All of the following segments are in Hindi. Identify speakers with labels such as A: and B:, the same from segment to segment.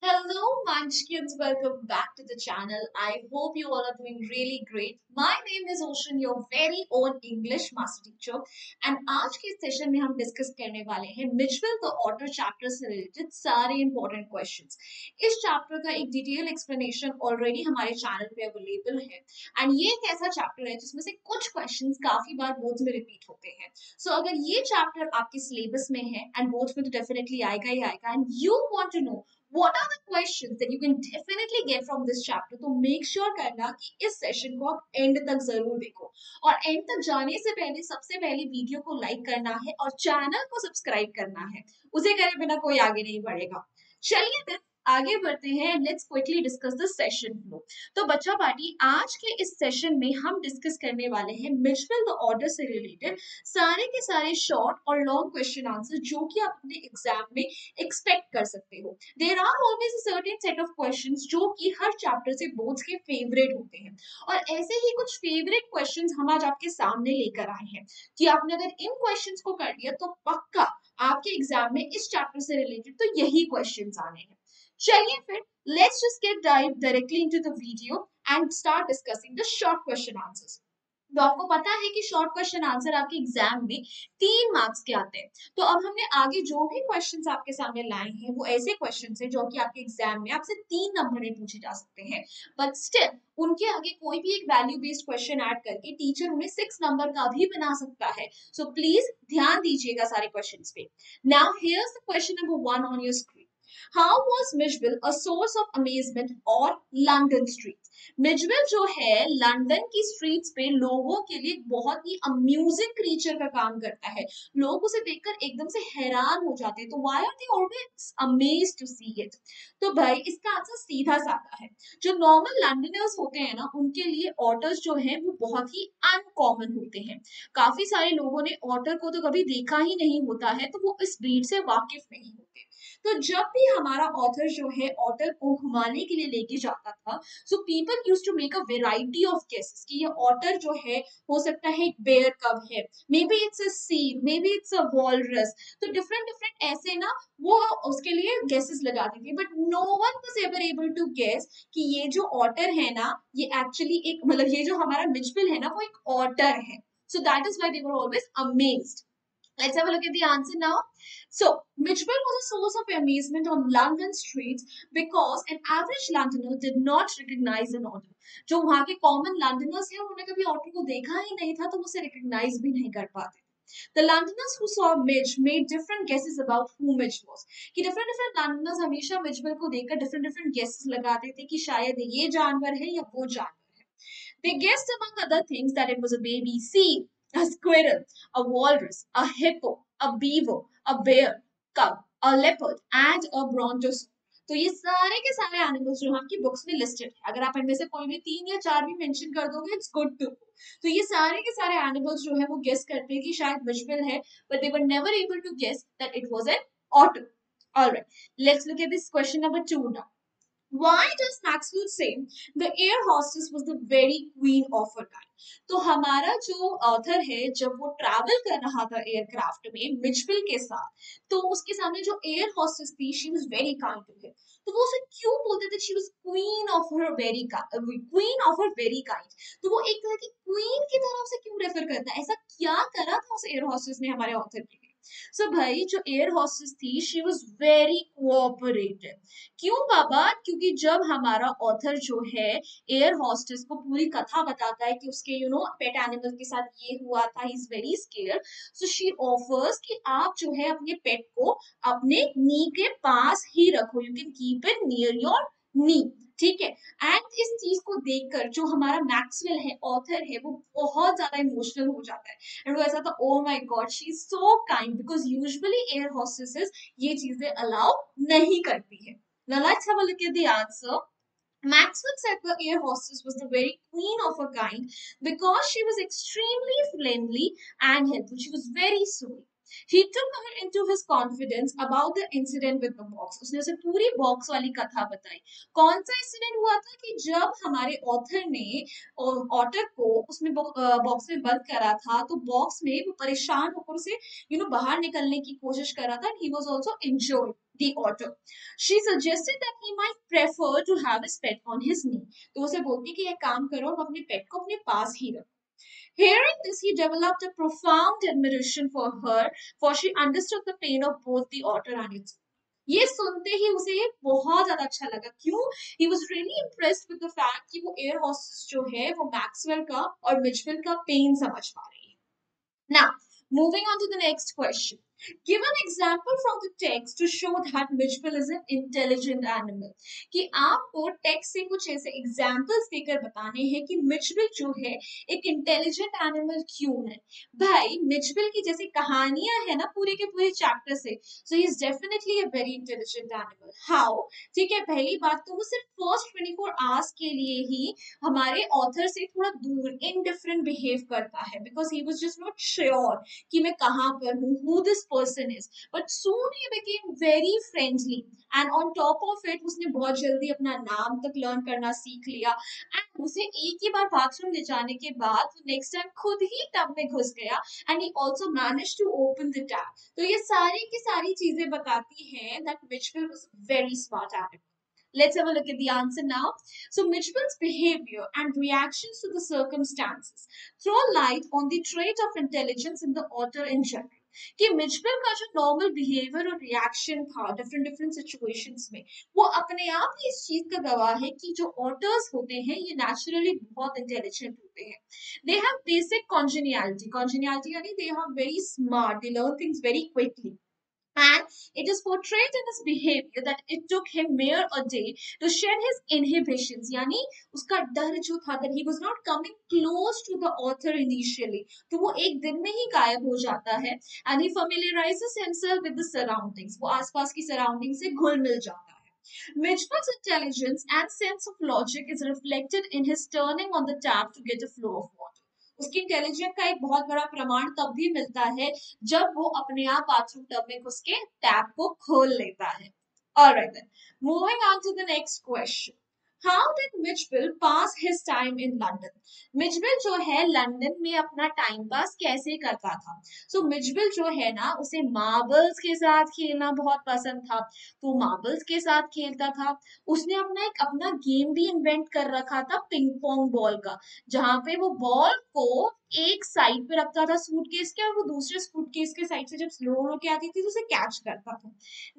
A: Hello, Munchkins. Welcome back to the channel. I hope you all are doing really great. My name is Ocean, your very own English master teacher. And आज के सेशन में हम डिस्कस करने वाले हैं मिचवेल द ऑटर चैप्टर से रिलेटेड सारे इंपॉर्टेंट क्वेश्चंस. इस चैप्टर का एक डिटेल एक्सप्लेनेशन ऑलरेडी हमारे चैनल पे अवेलेबल है. एंड ये एक ऐसा चैप्टर है जिसमें से कुछ क्वेश्चंस काफी बार बोर्ड्स में रिपीट होते हैं. सो अगर ये चैप्टर आपके सिलेबस में है एंड बोर्ड्स में तो डेफिनेटली आएगा ही आएगा, and you want to know what are the questions that you can definitely get from this chapter, तो make sure करना कि इस सेशन को आप एंड तक जरूर देखो. और एंड तक जाने से पहले सबसे पहले वीडियो को लाइक करना है और चैनल को सब्सक्राइब करना है. उसे करे बिना कोई आगे नहीं बढ़ेगा. चलिए फिर आगे बढ़ते हैं. Let's quickly discuss the session flow. तो बच्चा पार्टी, आज के इस सेशन में हम डिस्कस करने वाले हैं मिचवेल द ऑर्डर से रिलेटेड सारे के सारे शॉर्ट और लॉन्ग क्वेश्चन आंसर जो कि आप अपने एग्जाम में एक्सपेक्ट कर सकते हो. There are always a certain set of questions जो कि हर चैप्टर से बोर्ड्स के फेवरेट होते हैं, और ऐसे ही कुछ फेवरेट क्वेश्चंस हम आज आपके सामने लेकर आए हैं कि आपने अगर इन क्वेश्चंस को कर लिया तो पक्का आपके एग्जाम में इस चैप्टर से रिलेटेड तो यही क्वेश्चंस आने हैं. चलिए फिर let's just get dive directly into the video and start discussing the short question answers. तो आपको पता है कि शॉर्ट क्वेश्चन आंसर आपके एग्जाम में 3 मार्क्स के आते हैं. तो अब हमने आगे जो भी क्वेश्चंस आपके सामने लाए हैं वो ऐसे क्वेश्चंस हैं जो कि आपके एग्जाम में आपसे 3 नंबर में पूछे जा सकते हैं, बट स्टिल उनके आगे कोई भी एक वैल्यू बेस्ड क्वेश्चन ऐड करके टीचर उन्हें 6 नंबर का भी बना सकता है. सो प्लीज ध्यान दीजिएगा सारे क्वेश्चंस पे. Now here's the question number 1 on your screen. How was Midgeville a source of amazement or London streets? Midvale जो है लंदन की स्ट्रीट्स पे लोगों के लिए बहुत ही अम्यूजिंग क्रीचर का काम करता है. लोग उसे देखकर एकदम से हैरान हो जाते हैं. तो why are they always amazed to see it? तो भाई इसका आंसर सीधा साधा है. जो नॉर्मल लंडनर्स होते हैं ना, उनके लिए ऑटर्स जो है वो बहुत ही अनकॉमन होते हैं. काफी सारे लोगों ने ऑटर को तो कभी देखा ही नहीं होता है, तो वो इस ब्रीड से वाकिफ नहीं होते. तो जब भी हमारा ऑथर जो है ऑटर को घुमाने के लिए लेके जाता था, so people used to make a variety of guesses कि ये ऑटर जो है हो सकता है एक बेयर कब है, maybe it's a seal, maybe it's a walrus. तो डिफरेंट डिफरेंट ऐसे ना वो उसके लिए गेसेस लगाती थी, but no one was ever able to guess कि ये जो ऑटर है ना, ये एक्चुअली एक मतलब ये जो हमारा मिचवेल है ना वो एक ऑटर है. So that is why they were always amazed. Let's have a look at the answer now. So, Mitchell was a source of amazement on London streets because an average Londoner did not recognize an author. जो वहाँ के कॉमन लंडनर्स हैं उन्होंने कभी ऑथर को देखा ही नहीं था, तो उसे रिकॉग्नाइज भी नहीं कर पाते. The Londoners who saw Midge made different guesses about who Midge was. कि different Londoners हमेशा मिचवेल को देखकर different guesses लगाते थे कि शायद ये जानवर है या वो जानवर है. They guessed among other things that it was a baby seal, a squirrel, a walrus, a hippo, a beaver, a bear, cub, a leopard, and a brontosaurus. तो ये सारे के सारे एनिमल्स जो आपकी बुक्स में लिस्टेड है. अगर आप इनमें से कोई भी 3 या 4 भी मेंशन कर दोगे, इट्स गुड टू. तो ये सारे के सारे एनिमल्स जो है वो गेस करते हैं कि शायद मिचवेल है, but they were never able to guess that it was an otter. Alright, let's look at this question number 2 now. Why does Maxwell say the air hostess was the very queen of her kind? तो हमारा जो ऑथर है जब वो ट्रैवल कर रहा था एयरक्राफ्ट में मिचवेल के साथ, तो उसके सामने जो एयर हॉस्टेस थी she was very kind to him. तो वो उसे क्यों बोलते थे she was queen of her very kind? तो वो एक तरह की क्वीन की तरह उसे क्यों रेफर करता है? ऐसा क्या करा था उस एयर हॉस्टेस ने हमारे ऑथर के लिए? सो भाई जो एयर हॉस्टेस थी शी वाज वेरी कोऑपरेटिव. क्यों बाबा? क्योंकि जब हमारा ऑथर जो है एयर हॉस्टेस को पूरी कथा बताता है कि उसके पेट एनिमल के साथ ये हुआ था, he is very scared, so she offers कि आप जो है अपने पेट को अपने नी के पास ही रखो, you can keep it near your knee. ठीक है. एंड इस चीज को देखकर जो हमारा मैक्सवेल है ऑथर है वो बहुत ज्यादा इमोशनल हो जाता है. एंड वो ऐसा था, oh my God she is so kind, because usually air hostesses ये चीजें अलाउ नहीं करती है. Now let's have a look at the answer. Maxwell said the air hostess was the very queen of her kind because she was extremely friendly and helpful. She was very sweet. He took her into his confidence about the incident with the box. उसने उसे पूरी बॉक्स वाली कथा बताई. कौन सा इंसिडेंट हुआ था कि जब हमारे ऑथर ने ऑटर को उसमें बॉक्स में बंद करा था, तो बॉक्स में वो परेशान होकर उसे बाहर निकलने की कोशिश कर रहा था. He was also injured, the otter. She suggested that he might prefer to have his pet on his knee. तो उसे बोलती कि ये काम करो, अपने पेट को अपने पास ही रखो. Hearing this, he developed a profound admiration for her, for she understood the pain of both the otter and its. ये सुनते ही उसे ये बहुत ज्यादा अच्छा लगा. क्यों? He was really impressed with the fact कि वो एयर हॉस्टेस जो है वो मैक्सवेल का और मिचवेल का पेन समझ पा रही है. Now, moving on to the next question. Give an example from the text to show that Mitchell is an intelligent animal. कि आपको टेक्स्ट से कुछ ऐसे एग्जाम्पल्स देकर बताने हैं कि मिचबिल जो है एक इंटेलिजेंट एनिमल क्यों है. भाई मिचबिल की जैसी कहानियां है ना पूरे के पूरे चैप्टर से, so he is definitely a very intelligent animal. How? ठीक है, पहली बात तो वो सिर्फ फर्स्ट 24 आवर्स के लिए ही हमारे ऑथर से थोड़ा दूर इनडिफरेंट बिहेव करता है, because he was just not sure कि मैं कहाँ पर हूँ, who this person is. But soon he became very friendly, and on top of it उसने बहुत जल्दी अपना नाम तक लर्न करना सीख लिया. एंड उसे एक ही बार बाथरूम ले जाने के बाद वो नेक्स्ट टाइम खुद ही टब में घुस गया, and he also manage to open the tap. तो ये सारी की सारी चीजें बताती हैं that Mitchell was very smart animal. Let's have a look at the answer now. So Mitchell's behavior and reactions to the circumstances throw light on the trait of intelligence in the author in general. कि मिचबेल का जो नॉर्मल बिहेवियर और रिएक्शन था डिफरेंट डिफरेंट सिचुएशंस में, वो अपने आप ही इस चीज का गवाह है कि जो ऑटर्स होते हैं ये नेचुरली बहुत इंटेलिजेंट होते हैं. दे हैव बेसिक कॉन्जिनियलिटी यानी they are very smart, they learn things very quickly. And it is portrayed in his behavior that it took him mere a day to shed his inhibitions. यानी उसका डर जो था, that he was not coming close to the author initially, तो वो एक दिन में ही गायब हो जाता है. And he familiarizes himself with the surroundings. वो आसपास की surroundings से घुल मिल जाता है. Mitchell's intelligence and sense of logic is reflected in his turning on the tap to get a flow of water. उसकी इंटेलिजेंस का एक बहुत बड़ा प्रमाण तब भी मिलता है जब वो अपने आप बाथरूम टब में घुस के टैप को खोल लेता है. Alright then, moving on to the next question. How did Mitchell pass his time in London? Mijbil जो है लंदन में अपना टाइम पास कैसे करता था? सो मिचबिल जो है ना उसे मार्बल्स के साथ खेलना बहुत पसंद था, तो मार्बल्स के साथ खेलता था. उसने अपना गेम भी इन्वेंट कर रखा था पिंग पोंग बॉल का, जहां पे वो बॉल को एक साइड पे रखता था सूटकेस के, और वो दूसरे सूटकेस के साइड से जब स्लो होके आती थी तो उसे कैच करता था.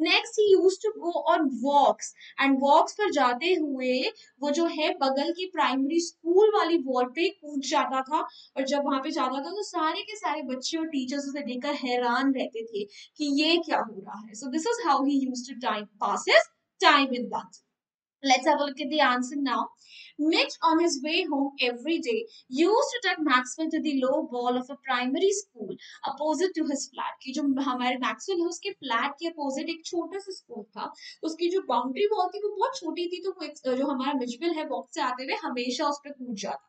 A: Next he used to go on walks, and walks पर जाते हुए वो जो है बगल की प्राइमरी स्कूल वाली वॉल पे कूद जाता था, और जब वहां पे जाता था तो सारे के सारे बच्चे और टीचर्स उसे देखकर हैरान रहते थे कि ये क्या हो रहा है. So this is how he used to time pass his time in that. Let's have a look at the answer now. Mitch, on his way home every day, used to take Maxwell to the low wall of a primary school opposite to his flat. कि जो हमारे मैक्सवेल है उसके फ्लैट के अपोजिट एक छोटा सा स्कूल था, उसकी जो बाउंड्री वॉल थी वो बहुत छोटी थी, तो जो हमारा मिचबिल है वॉक से आते हुए हमेशा उस पर कूद जाता.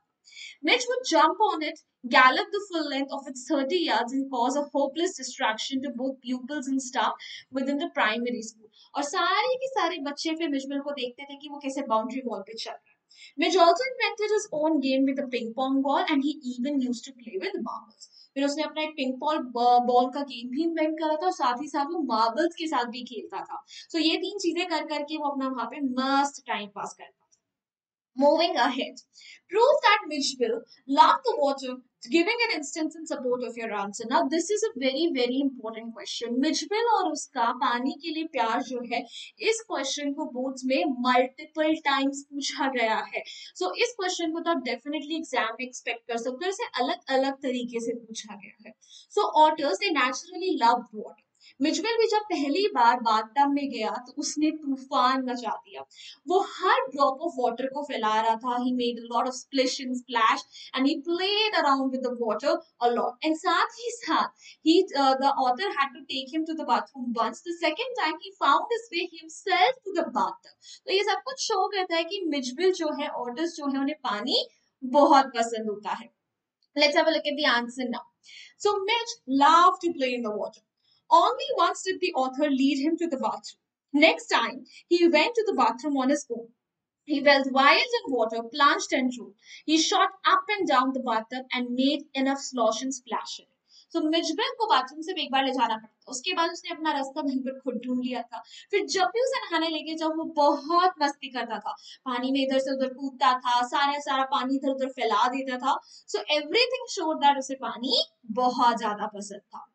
A: Mitch would jump on it, gallop the full length of its 30 yards, and cause a hopeless distraction to both pupils and staff within the primary school. और सारे के सारे बच्चे फिर मिचबिल को देखते थे कि वो कैसे बाउंड्री वॉल पे चल रहा है. Mitch also invented his own game with a ping pong ball, and he even used to play with marbles. फिर उसने अपना एक पिंग पॉन्ग बॉल का गेम भी इन्वेंट करा था, और साथ ही साथ वो मार्बल्स के साथ भी खेलता था. सो ये तीन चीजें कर करके वो अपना वहां पे मस्त टाइम पास करता था. Moving ahead, prove that Mitchell loved the water, giving an instance in support of your answer. Now, this is a very, very important question. Mitchell और उसका पानी के लिए प्यार जो है, इस क्वेश्चन को बोर्ड्स में मल्टीपल टाइम्स पूछा गया है. सो इस क्वेश्चन को तो आप डेफिनेटली एग्जाम में एक्सपेक्ट कर सकते हो, इसे अलग अलग तरीके से पूछा गया है. सो ऑटर्स दे नेचुरली लव वाटर. मिचवेल भी जब पहली बार बाथटब में गया तो उसने तूफान मचा दिया. वो हर ड्रॉप ऑफ वाटर को फैला रहा था. He made a lot of splish and splash, and he played around with the water a lot. And साथ ही साथ the author had to take him to the bathroom once. The second time he found his way himself to the bathtub. तो ये सब कुछ शो करता है कि मिचवेल जो है, ऑटर्स जो है, उन्हें पानी बहुत पसंद होता है. Let's have a look at the answer now. So Mitch loved to play in the water. Only once did the author lead him to the bathroom. Next time, he went to the bathroom on his own. He felt wild in water, plunged and drew. He shot up and down the bathtub and made enough slosh and splash in it. तो मिजबल को बाथरूम से एक बार ले जाना पड़ता, उसके बाद उसने अपना रास्ता वहीं पर खुद ढूंढ लिया था। फिर जब भी उसे नहाने लेके जब वो बहुत मस्ती करता था, पानी में इधर से उधर कूदता था, सारा पानी इधर उधर फैला देता था। सो एवरीथिंग शोड दैट उसे पानी बहुत ज्यादा पसंद था।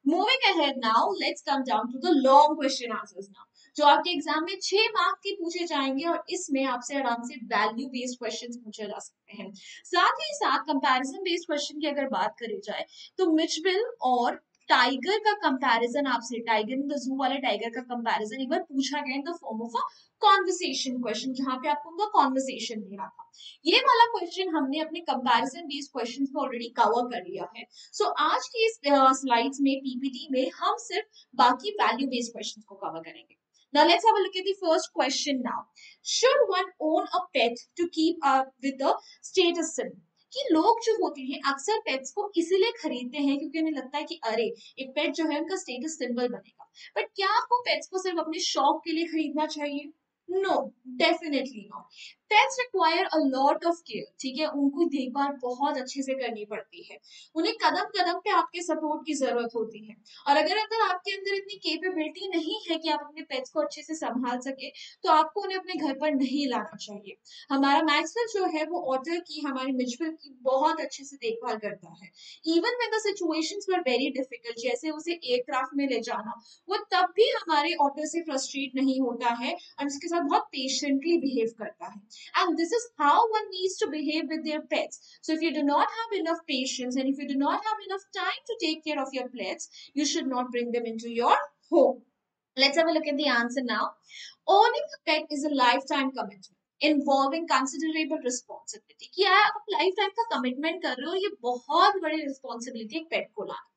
A: Moving ahead now, let's come down to the long question answers now. जो आपके एग्जाम में 6 मार्क के पूछे जाएंगे और इसमें आपसे आराम से वैल्यू बेस्ड क्वेश्चंस पूछे जा सकते हैं। साथ ही साथ कंपैरिजन बेस्ड क्वेश्चन की अगर बात करी जाए तो मिचबिल और टाइगर का कंपैरिजन आपसे, टाइगर इन द जू वाले टाइगर का कंपैरिजन एक बार पूछा गया in the form of a conversation question, जहां पे आपको उनका कॉन्वर्सेशन देना था। ये वाला क्वेश्चन हमने अपने कंपैरिजन बेस्ड क्वेश्चंस में ऑलरेडी कवर कर लिया है। सो आज की इस स्लाइड्स में, पीपीटी में हम सिर्फ बाकी वैल्यू बेस्ड क्वेश्चंस को कवर करेंगे। Now let's have a look at the first question now. Should one own a pet to keep up with the status symbol? कि लोग जो होते हैं अक्सर पेट्स को इसीलिए खरीदते हैं क्योंकि उन्हें लगता है कि अरे एक पेट जो है उनका स्टेटस सिंबल बनेगा। बट क्या आपको पेट्स को सिर्फ अपने शौक के लिए खरीदना चाहिए? No, definitely not. Pets require a lot of care, ठीक है, उनको देखभाल बहुत अच्छे से करनी पड़ती है, उन्हें कदम कदम पे आपके सपोर्ट की जरूरत होती है। और अगर आपके अंदर इतनी केपेबिलिटी नहीं है कि आप अपने पेट्स को अच्छे से संभाल सके तो आपको उन्हें अपने घर पर नहीं लाना चाहिए। हमारा मैक्सवेल जो है वो ऑटर की, हमारी मिचबल की बहुत अच्छे से देखभाल करता है। Even when the situations were very difficult, जैसे उसे एयरक्राफ्ट में ले जाना, वो तब भी हमारे ऑटर से फ्रस्ट्रेट नहीं होता है और उसके साथ बहुत पेशेंटली बिहेव करता है। And this is how one needs to behave with their pets. So if you do not have enough patience and if you do not have enough time to take care of your pets, you should not bring them into your home. Let's have a look at the answer now. Owning a pet is a lifetime commitment involving considerable responsibility. कि आप लाइफ टाइम का कमिटमेंट कर रहे हो, ये बहुत बड़ी रिस्पॉन्सिबिलिटी एक पेट को लाना।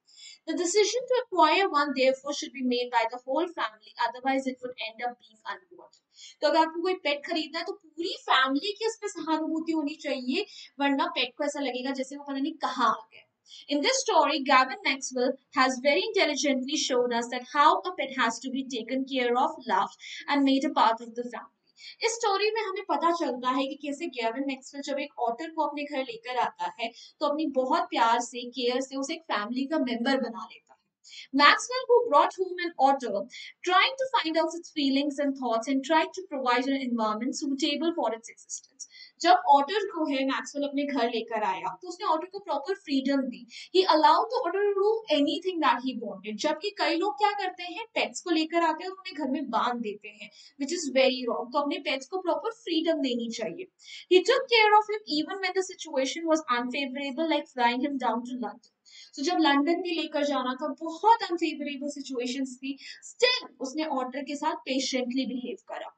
A: The decision to acquire one therefore should be made by the whole family, otherwise it would end up being unworth. तो अगर आपको कोई पेट खरीदना है तो पूरी फैमिली की उस पर सहानुभूति होनी चाहिए, वरना पेट को ऐसा लगेगा जैसे वो पता नहीं कहाँ आ गया। In this story, Gavin Maxwell has very intelligently showed us that how a pet has to be taken care of, loved, and made a part of the family. इस स्टोरी में हमें पता चलता है कि कैसे गैविन मैक्सवेल जब एक ऑटर को अपने घर लेकर आता है तो अपनी बहुत प्यार से, केयर से उसे एक फैमिली का मेंबर बना लेता है। Maxwell, who brought home an otter, trying to find out its feelings and thoughts and tried to provide an environment suitable for its existence. जब ऑटर को है मैक्सवेल अपने घर लेकर आया तो उसने ऑटर को प्रॉपर फ्रीडम दी। He allowed the otter to do anything that he wanted. जबकि कई लोग क्या करते हैं, पेट्स को लेकर आते हैं और उन्हें घर में बांध देते हैं, विच इज वेरी रॉन्ग। तो अपने पेट्स को प्रॉपर फ्रीडम देनी चाहिए। He took care of him even when the situation was unfavourable, like flying him down to London. तो जब लंदन भी लेकर जाना था, बहुत अनफेवरेबल सिचुएशंस थी, स्टिल उसने ऑटर के साथ पेशेंटली बिहेव करा।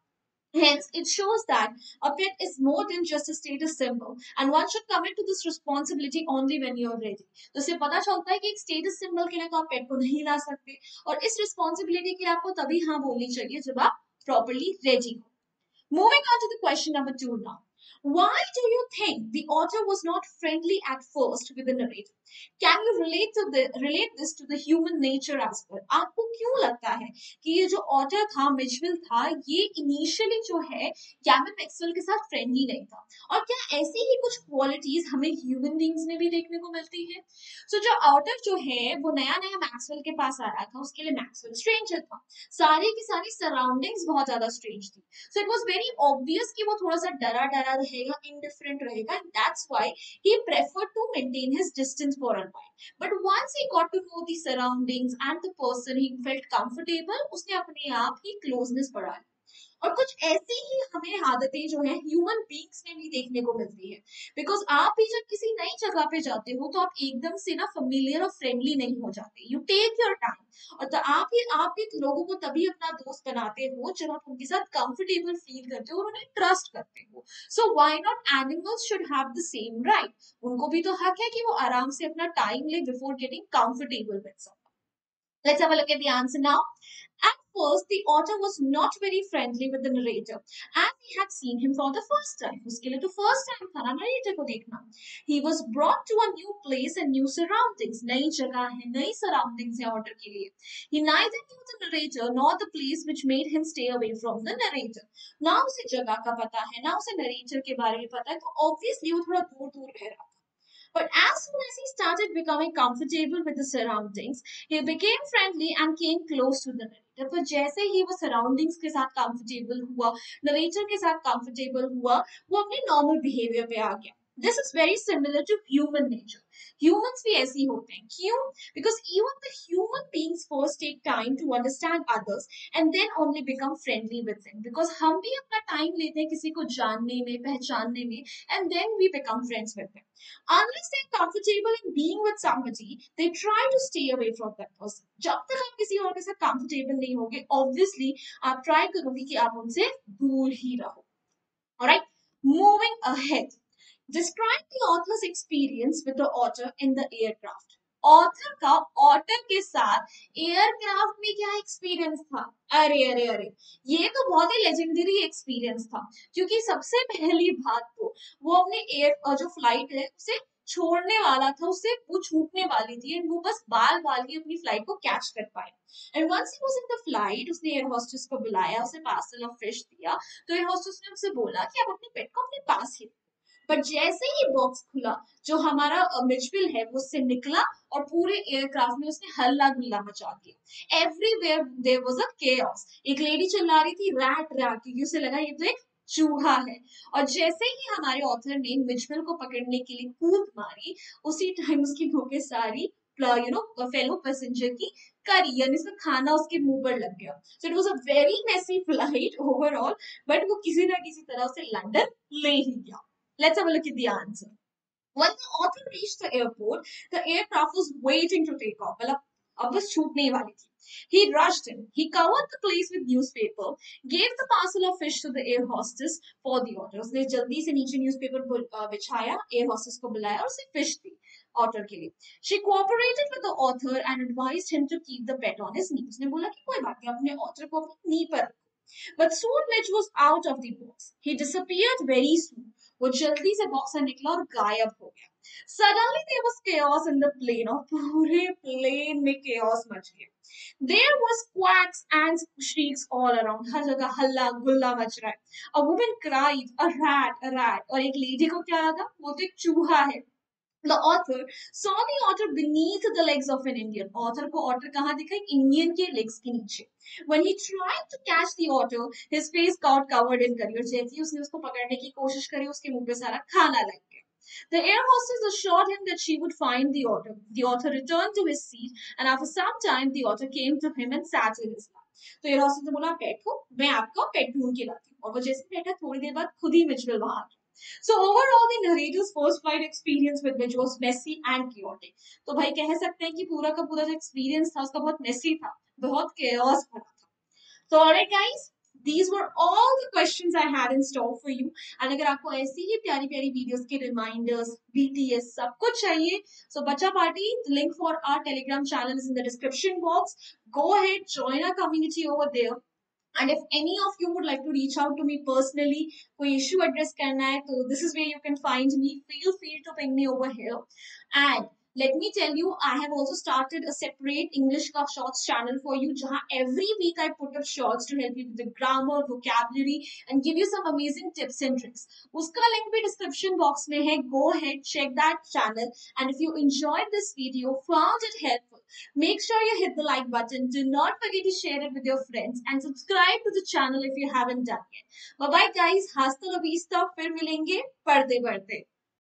A: Hence, it shows that a pet is more than just a status symbol, and one should commit to this responsibility only when you are ready. तो इससे पता चलता है कि एक स्टेटस सिंबल के लिए तो आप पेट को नहीं ला सकते, और इस रिस्पॉन्सिबिलिटी के लिए आपको तभी हाँ बोलनी चाहिए जब आप प्रॉपरली रेडी हो। Moving on to the question number 2 now. Why do you think the author was not friendly at first with the narrator? Can you relate this to the human nature as well? आपको क्यों लगता है कि ये जो ऑथर था, मिचविल था, ये इनिशियली जो है गैविन मैक्सवेल के साथ फ्रेंडली नहीं था? और क्या ऐसी ही कुछ क्वालिटीज हमें ह्यूमन बीइंग्स में भी देखने को मिलती है? सो जो ऑथर जो है वो नया नया मैक्सवेल के पास आया था, उसके लिए मैक्सवेल स्ट्रेंजर था, सारी की सारी सराउंडिंग्स बहुत ज्यादा स्ट्रेंज थी। So it was very obvious कि वो थोड़ा सा डरा डरा रहेगा, इंडिफरेंट रहेगा, and that's why he preferred to maintain his distance for a while. But once he got to know the surroundings and the person, he felt comfortable. उसने अपने आप ही closeness बढ़ा ली। और कुछ ऐसी ही हमें आदतें जो है ह्यूमन बींग्स में भी देखने को मिलती है। बिकॉज आप भी जब किसी नई जगह पे जाते हो तो आप एकदम से ना फेमिलियर और फ्रेंडली नहीं हो जाते, यू टेक योर टाइम। और तो आप भी लोगों को तभी अपना दोस्त बनाते हो जब आप उनके साथ कंफर्टेबल फील करते हो और उन्हें ट्रस्ट करते हो। So why not animals should have the same right. उनको भी तो हक है कि वो आराम से अपना टाइम ले before getting comfortable with someone. Let's have a look at the answer now. At first, the author was not very friendly with the narrator as he had seen him for the first time. उसके लिए तो first time था ना narrator को देखना. He was brought to a new place and new surroundings. नई जगह है, नई surroundings है author के लिए. He neither knew the narrator nor the place which made him stay away from the narrator. ना उसे जगह का पता है, ना उसे narrator के बारे में पता है, तो obviously वो थोड़ा दूर दूर रह रहा. But as soon as he started becoming comfortable with the surroundings, he became friendly and came close to the narrator. तो जैसे ही वो surroundings के साथ comfortable हुआ, narrator के साथ comfortable हुआ, वो अपने normal behavior पे आ गया. This is very similar to human nature. Humans भी ऐसे ही होते हैं. क्यों? Because even the human beings first take time to understand others and then only become friendly with them. Because हम भी अपना time लेते हैं किसी को जानने में, पहचानने में, and then we become friends with them. Unless they're comfortable in being with somebody, they try to stay away from that person. जब तक आप किसी और के साथ comfortable नहीं होगे, obviously आप try करोगे कि आप उनसे दूर ही रहो. Alright, moving ahead. Describe the author's experience with the otter in the aircraft. Author का ऑटर के साथ एयरक्राफ्ट में क्या एक्सपीरियंस था? अरे अरे अरे, ये तो बहुत ही लेजेंडरी एक्सपीरियंस था, क्योंकि सबसे पहली बात तो वो अपने एयर जो फ्लाइट है उसे छोड़ने वाला था, उससे वो छूटने वाली थी एंड वो बस बाल बाल के अपनी फ्लाइट को कैच कर पाए. And once he was in the flight, उसने एयर होस्टेस को बुलाया, उसे पार्सल ऑफ फिश दिया, तो एयर होस्टेस ने उसे बोला कि आप अपने पेट को अपने पास ही. बट जैसे ही बॉक्स खुला, जो हमारा मिचविल है वो उससे निकला और पूरे एयरक्राफ्ट में उसने हल्ला गुल्ला मचा दिया. Everywhere there was a chaos. एक लेडी चिल्ला रही थी रैट रैट, क्योंकि उसे लगा ये तो एक चूहा है. और जैसे ही हमारे ऑथर ने मिचविल को पकड़ने के लिए कूद मारी, उसी टाइम उसकी भूखे सारी फेलो पैसेंजर की करी, यानी उसका खाना उसके मुंह पर लग गया. So it was a very messy flight overall, but वो किसी ना किसी तरह से लंदन ले ही गया. Let's have a look at the answer. When the author reached the airport, the aircraft was waiting to take off. मतलब अब बस छूटने ही वाली थी. He rushed in. He covered the place with newspaper, gave the parcel of fish to the air hostess for the order. उसने जल्दी से नीचे newspaper बिछाया, air hostess को बुलाया और उसे fish दी author के लिए. She cooperated with the author and advised him to keep the pet on his knee. उसने बोला कि कोई बात नहीं, अपने author को अपनी knee पर. But soon Mitch was out of the box. He disappeared very soon. वो जल्दी से बॉक्स से निकला और गायब हो गया. Suddenly there was chaos in the plane, और पूरे प्लेन में chaos मच गया. There was quacks and shrieks all around. हर जगह हल्ला गुल्ला मच रहा है. A woman cried, a rat, और एक लेडी को क्या लगा? वो तो एक चूहा है. The author saw the otter beneath the legs of an Indian. Author को otter कहाँ दिखा? एक Indian के legs के नीचे. When he tried to catch the otter, his face got covered in curry. और जैसे ही उसने उसको पकड़ने की कोशिश करी, उसके मुंह पे सारा खाना लग गया. The air hostess assured him that she would find the otter. The otter returned to his seat, and after some time, the otter came to him and sat in his lap. तो एयर हॉस्टेस ने बोला, बैठो, मैं आपका पेट ढूंढ के लाती हूँ. और वो जैसे बैठा, थोड़ी देर बाद खुद ही मिचवेल वहां. So overall, the narrator's first flight experience with Mitch was messy and chaotic. तो भाई कह सकते हैं कि पूरा का पूरा जो experience था उसका बहुत messy था, बहुत chaos भरा था. So alright guys, these were all the questions I had in store for you. And अगर आपको ऐसी ही प्यारी प्यारी videos के reminders, BTS सब कुछ चाहिए, so बच्चा party, the link for our Telegram channel is in the description box. Go ahead, join our community over there. And if any of you would like to reach out to me personally, कोई issue address करना है, तो this is where you can find me. Feel free to ping me over here. And let me tell you, I have also started a separate English का shorts channel for you, जहाँ every week I put up shorts to help you with the grammar, vocabulary, and give you some amazing tips and tricks. उसका link भी description box में है. Go ahead, check that channel. And if you enjoyed this video, found it helpful, make sure you hit the like button. Do not forget to share it with your friends and subscribe to the channel if you haven't done yet. Bye bye guys. Hasta la vista. फिर मिलेंगे पढ़ते पढ़ते.